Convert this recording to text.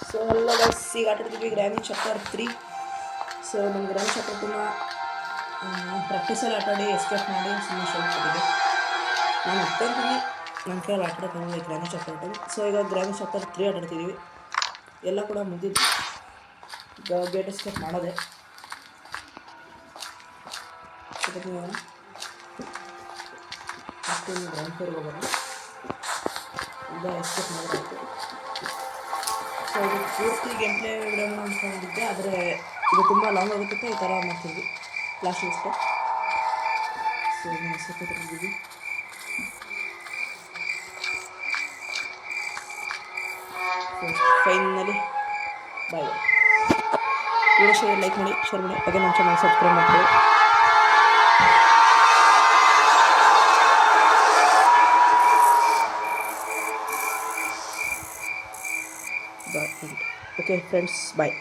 So hello guys, ಈಗ ಆಟಾಡ್ತೀವಿ granny chapter 3. So ನಮ್ಮ granny chapter 2ನ ಪ್ರಾಕ್ಟೀಸಲ್ಲಿ ಆಟಾಡಿ escape ಮಾಡಿ ಸುಮ್ಮನೆ ಶೋಕಿದೆ. ನಾನು ಒಪ್ಕೊಂತೀನಿ, ನನ್ನ ಕೈಯಲ್ಲಿ ಆಟಾಡೋಕ್ಕಾಗಲ್ಲ ಈ ಗ್ರ್ಯಾನಿ ಚಾಪ್ಟರ್ 2. ಸೊ ಈಗ ಗ್ರ್ಯಾನಿ ಚಾಪ್ಟರ್ 3 ಆಟಾಡ್ತಿದ್ದೀವಿ. ಎಲ್ಲ ಕೂಡ ಮುಗಿದಿದ್ದು, ಈಗ ಗೇಟ್ ಎಸ್ಕೇಪ್ ಮಾಡೋದೆ. ಅಷ್ಟೊಂದು ಗ್ರೌಂಡ್ ಫ್ಲೋರ್ಗೆ ಹೋಗೋದು, ಈಗ ಎಸ್ಕೇಪ್ ಮಾಡೋದಾಯಿತು. ಸೊ ಇದು ಪೂರ್ತಿ ಗೇಮ್ ಪ್ಲೇ ವಿಡಿಯೋನ ಅಂದ್ಕೊಂಡಿದ್ದೆ, ಆದರೆ ಇದು ತುಂಬ ಲಾಂಗ್ ಆಗುತ್ತಿತ್ತು. ಈ ಥರ ಮಾಡ್ತಿದ್ವಿ ಲಾಸ್ಟ್ ಇಷ್ಟ. ಸೊ ನಾನು ಎಸ್ಕೇಪ್ ಸೊ ಫೈನಲಿ ಬಾಯ್. ವಿಡಿಯೋ ಲೈಕ್ ಮಾಡಿ, ಶೇರ್ ಮಾಡಿ, ಅದೇ ನಮ್ಮ ಚಾನಲ್ ಸಬ್ಸ್ಕ್ರೈಬ್ ಮಾಡ್ಕೊಳ್ಳಿ. Okay friends, bye.